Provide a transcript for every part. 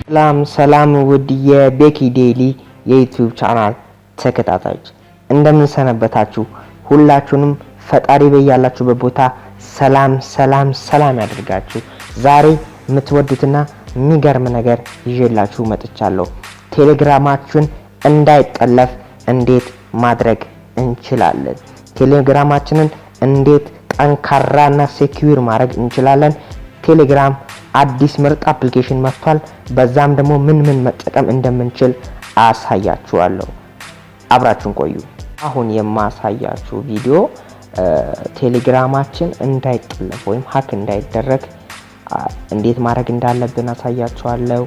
ሰላም ውድ የቤኪ ዴይሊ የዩቲዩብ ቻናል ተከታታዮች እንደምን ሰነበታችሁ? ሁላችሁንም ፈጣሪ በያላችሁበት ቦታ ሰላም ያድርጋችሁ። ዛሬ የምትወዱትና የሚገርም ነገር ይዤላችሁ መጥቻለሁ። ቴሌግራማችን እንዳይጠለፍ እንዴት ማድረግ እንችላለን? ቴሌግራማችንን እንዴት ጠንካራና ሴኩር ማድረግ እንችላለን? ቴሌግራም አዲስ ምርጥ አፕሊኬሽን መጥቷል። በዛም ደግሞ ምን መጠቀም እንደምንችል አሳያችኋለሁ። አብራችሁን ቆዩ። አሁን የማሳያችሁ ቪዲዮ ቴሌግራማችን እንዳይጠለፍ ወይም ሀክ እንዳይደረግ እንዴት ማድረግ እንዳለብን አሳያችኋለሁ።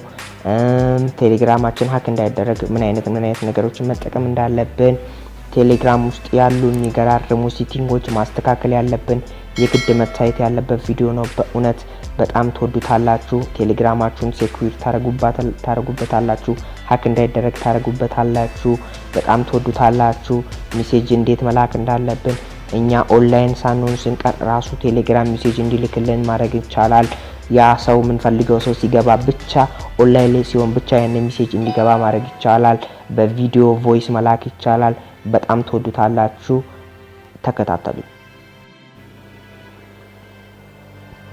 ቴሌግራማችን ሀክ እንዳይደረግ ምን አይነት ነገሮችን መጠቀም እንዳለብን፣ ቴሌግራም ውስጥ ያሉ የሚገራርሙ ሴቲንጎች ማስተካከል ያለብን የግድ መታየት ያለበት ቪዲዮ ነው። በእውነት በጣም ተወዱታላችሁ። ቴሌግራማችሁን ሴኩር ታረጉበታላችሁ፣ ሀክ እንዳይደረግ ታረጉበታላችሁ። በጣም ተወዱታላችሁ። ሜሴጅ እንዴት መላክ እንዳለብን እኛ ኦንላይን ሳንሆን ስንቀር ራሱ ቴሌግራም ሜሴጅ እንዲልክልን ማድረግ ይቻላል። ያ ሰው ምን ፈልገው ሰው ሲገባ ብቻ ኦንላይን ላይ ሲሆን ብቻ ያን ሜሴጅ እንዲገባ ማድረግ ይቻላል። በቪዲዮ ቮይስ መላክ ይቻላል። በጣም ተወዱታላችሁ። ተከታተሉ።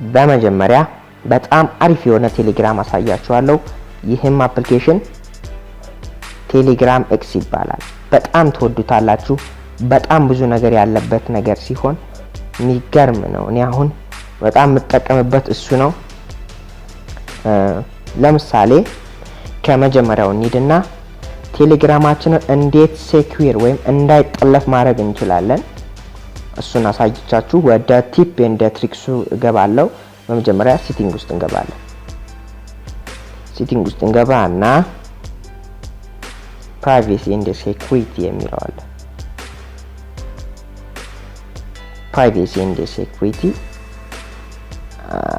በመጀመሪያ በጣም አሪፍ የሆነ ቴሌግራም አሳያችኋለሁ። ይህም አፕሊኬሽን ቴሌግራም ኤክስ ይባላል። በጣም ተወዱታላችሁ። በጣም ብዙ ነገር ያለበት ነገር ሲሆን የሚገርም ነው። እኔ አሁን በጣም የምጠቀምበት እሱ ነው። ለምሳሌ ከመጀመሪያው እንሂድና ቴሌግራማችንን እንዴት ሴኩር ወይም እንዳይጠለፍ ማድረግ እንችላለን እሱን አሳይቻችሁ ወደ ቲፕ ኤንድ ትሪክሱ እገባለሁ። በመጀመሪያ ሴቲንግ ውስጥ እንገባለን። ሴቲንግ ውስጥ እንገባና ፕራይቬሲ ኤንድ ሴኩሪቲ የሚለው አለ። ፕራይቬሲ ኤንድ ሴኩሪቲ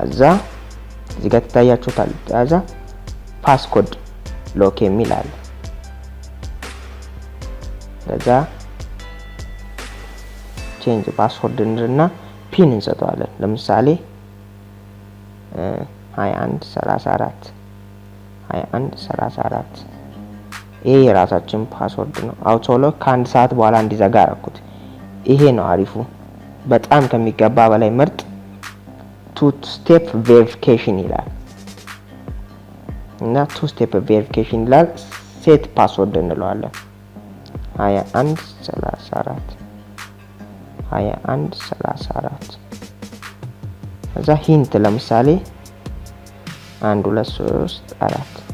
እዚህ ጋር ታያችሁታል። እዛ ፓስኮድ ሎክ የሚል አለ። ከዛ ቼንጅ ፓስወርድ እና ፒን እንሰጣለን። ለምሳሌ 2134 ይሄ የራሳችን ፓስወርድ ነው። አውቶሎክ ከአንድ ሰዓት በኋላ እንዲዘጋ አደረኩት። ይሄ ነው አሪፉ፣ በጣም ከሚገባ በላይ ምርጥ። ቱ ስቴፕ ቬሪፊኬሽን ይላል እና ቱ ስቴፕ ቬሪፊኬሽን ይላል። ሴት ፓስወርድ እንለዋለን 2134 እዛ ሂንት ለምሳሌ 1 2 3 4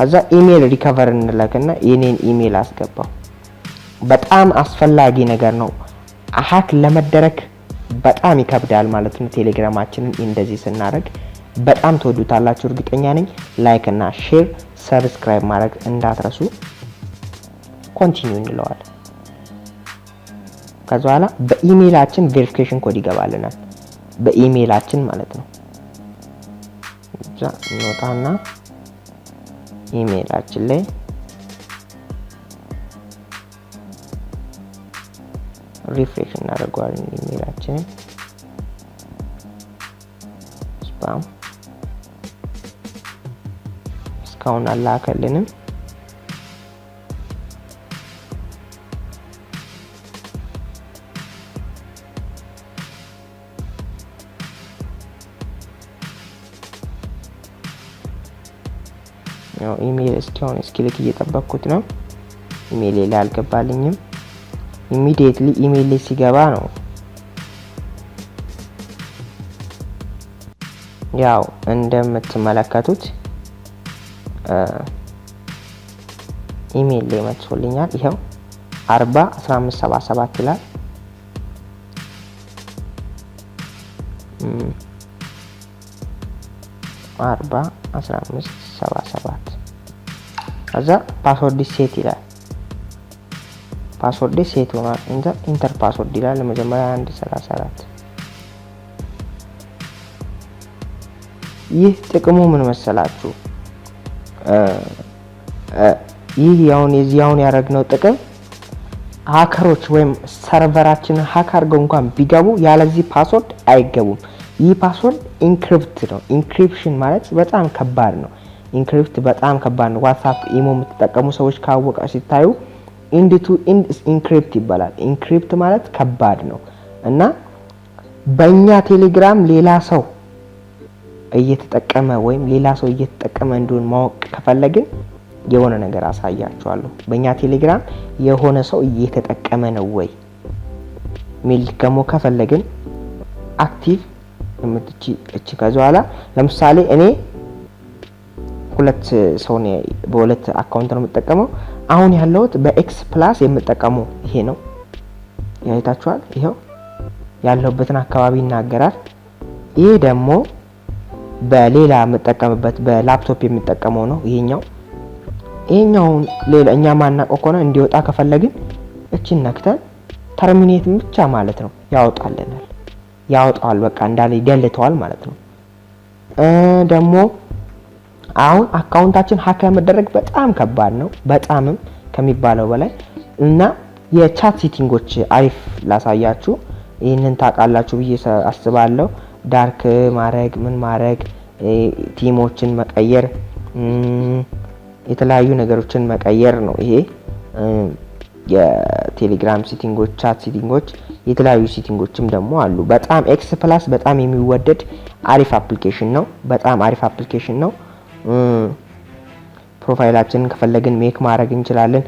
እዛ ኢሜል ሪከቨር እንላከና የኔን ኢሜል አስገባው። በጣም አስፈላጊ ነገር ነው። ሀክ ለመደረግ በጣም ይከብዳል ማለት ነው። ቴሌግራማችንን እንደዚህ ስናደርግ በጣም ተወዱታላችሁ እርግጠኛ ነኝ። ላይክ እና ሼር ሰብስክራይብ ማድረግ እንዳትረሱ። ኮንቲኒው እንለዋለን። ከዛ በኋላ በኢሜላችን ቬሪፊኬሽን ኮድ ይገባልናል። በኢሜላችን ማለት ነው። እዛ ኖታና ኢሜላችን ላይ ሪፍሬሽ እናደርገዋለን። ኢሜላችንን ስፓም እስካሁን አላከልንም። ያው ኢሜል እስኪሆን እስኪልክ እየጠበቅኩት ነው። ኢሜል ላይ አልገባልኝም። ኢሚዲየትሊ ኢሜል ላይ ሲገባ ነው ያው እንደምትመለከቱት ኢሜል ላይ መጥቶልኛል። ይሄው 401577 ይላል። 401577 ከዛ ፓስወርድ ሴት ይላል። ፓስወርድ ሴት ሆኗል። ኢንተር ፓስወርድ ይላል። ለመጀመሪያ 134 ይህ ጥቅሙ ምን መሰላችሁ? ይህ ያውን ያደረግነው ጥቅም ሀከሮች ወይም ሰርቨራችንን ሀክ አድርገው እንኳን ቢገቡ ያለዚህ ፓስወርድ አይገቡም። ይህ ፓስወርድ ኢንክሪፕት ነው። ኢንክሪፕሽን ማለት በጣም ከባድ ነው። ኢንክሪፕት በጣም ከባድ ነው። ዋትስአፕ ኢሞ የምትጠቀሙ ሰዎች ካወቃ ሲታዩ ኢንድ ቱ ኢንድ ኢንክሪፕት ይባላል። ኢንክሪፕት ማለት ከባድ ነው እና በእኛ ቴሌግራም ሌላ ሰው እየተጠቀመ ወይም ሌላ ሰው እየተጠቀመ እንደሆነ ማወቅ ከፈለግን የሆነ ነገር አሳያችኋለሁ። በእኛ ቴሌግራም የሆነ ሰው እየተጠቀመ ነው ወይ ሚል ደግሞ ከፈለግን አክቲቭ እቺ ከዛ በኋላ ለምሳሌ እኔ ሁለት ሰው ነው በሁለት አካውንት ነው የምጠቀመው። አሁን ያለውት በኤክስ ፕላስ የምጠቀመው ይሄ ነው። ያይታችኋል። ይሄው ያለውበትን አካባቢ ይናገራል። ይሄ ደግሞ በሌላ የምጠቀምበት በላፕቶፕ የምጠቀመው ነው ይሄኛው ሌላኛ ማናቀው ከሆነ እንዲወጣ ከፈለግን እቺን ነክተን ተርሚኔት ብቻ ማለት ነው ያወጣዋል። በቃ እንዳለ ይደልተዋል ማለት ነው። ደግሞ አሁን አካውንታችን ሀክ መደረግ በጣም ከባድ ነው፣ በጣምም ከሚባለው በላይ እና የቻት ሴቲንጎች አሪፍ ላሳያችሁ። ይሄንን ታውቃላችሁ ብዬ አስባለሁ። ዳርክ ማድረግ ቲሞችን መቀየር የተለያዩ ነገሮችን መቀየር ነው። ይሄ የቴሌግራም ሴቲንጎች ቻት ሴቲንጎች የተለያዩ ሴቲንጎችም ደግሞ አሉ። በጣም ኤክስ ፕላስ በጣም የሚወደድ አሪፍ አፕሊኬሽን ነው። ፕሮፋይላችንን ከፈለግን ሜክ ማድረግ እንችላለን።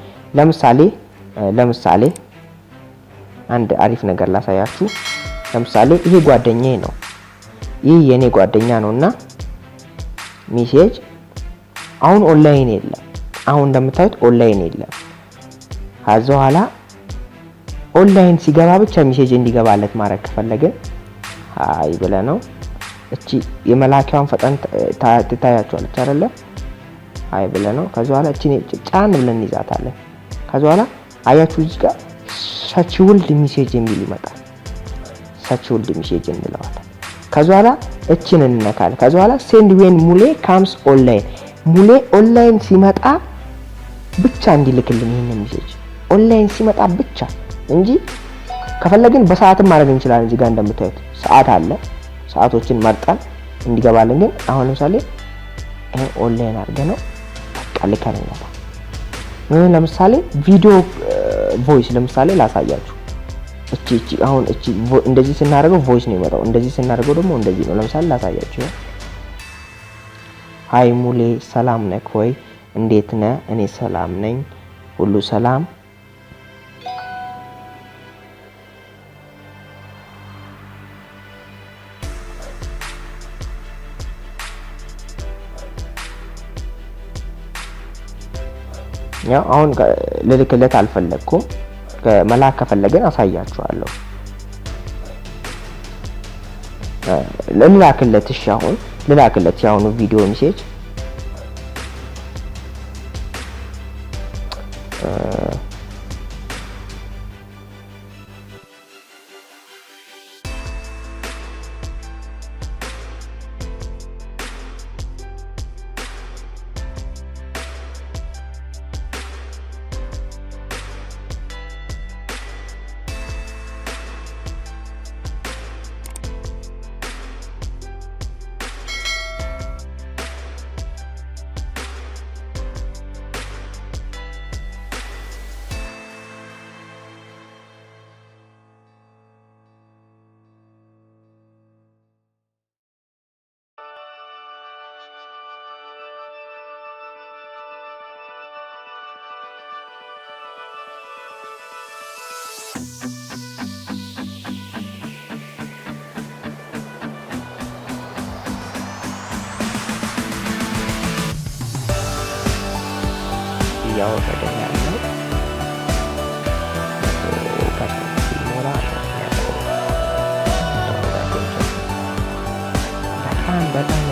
ለምሳሌ አንድ አሪፍ ነገር ላሳያችሁ። ለምሳሌ ይሄ ጓደኛዬ ነው። ይሄ የኔ ጓደኛ ነውና ሜሴጅ አሁን ኦንላይን የለም። አሁን እንደምታዩት ኦንላይን የለም። ከዛ በኋላ ኦንላይን ሲገባ ብቻ ሜሴጅ እንዲገባለት ማድረግ ከፈለግን ሃይ ብለነው እቺ የመላኪያውን ፈጠን ታያችኋለች አይደለ? ሃይ ብለነው ከዛ በኋላ እቺ ጫን ብለን እንይዛታለን። ከዛ በኋላ አያችሁ እዚህ ጋር ሰችውልድ ሜሴጅ የሚል ይመጣል። ሰችውልድ ሜሴጅ እንለዋለን። ከዛ በኋላ እቺን እንነካለን። ከዛ በኋላ ሴንድ ዌን ሙሌ ካምስ ኦንላይን ሲመጣ ብቻ እንዲልክልን ይሄን ሜሴጅ ኦንላይን ሲመጣ ብቻ እንጂ ከፈለግን በሰዓትም ማድረግ እንችላለን። እዚህ ጋር እንደምታዩት ሰዓት አለ። ሰዓቶችን መርጠን እንዲገባልን ግን አሁን ለምሳሌ ይሄ ኦንላይን አድርገነው ልከንኛል። ለምሳሌ ቪዲዮ ቮይስ ለምሳሌ ላሳያችሁ። እቺ አሁን እንደዚህ ስናደርገው ቮይስ ነው የሚመጣው። እንደዚህ ስናደርገው ደግሞ እንደዚህ ነው። ለምሳሌ ላሳያችሁ። ሃይ ሙሌ ሰላም ነህ ወይ? እንዴት ነህ? እኔ ሰላም ነኝ፣ ሁሉ ሰላም። ያው አሁን ልልክለት አልፈለኩም። መላክ ከፈለገን አሳያችኋለሁ። ልላክለት እሺ፣ አሁን ልላክለት ያሁኑ ቪዲዮ ሜሴጅ እያወረደ ያለው በጣም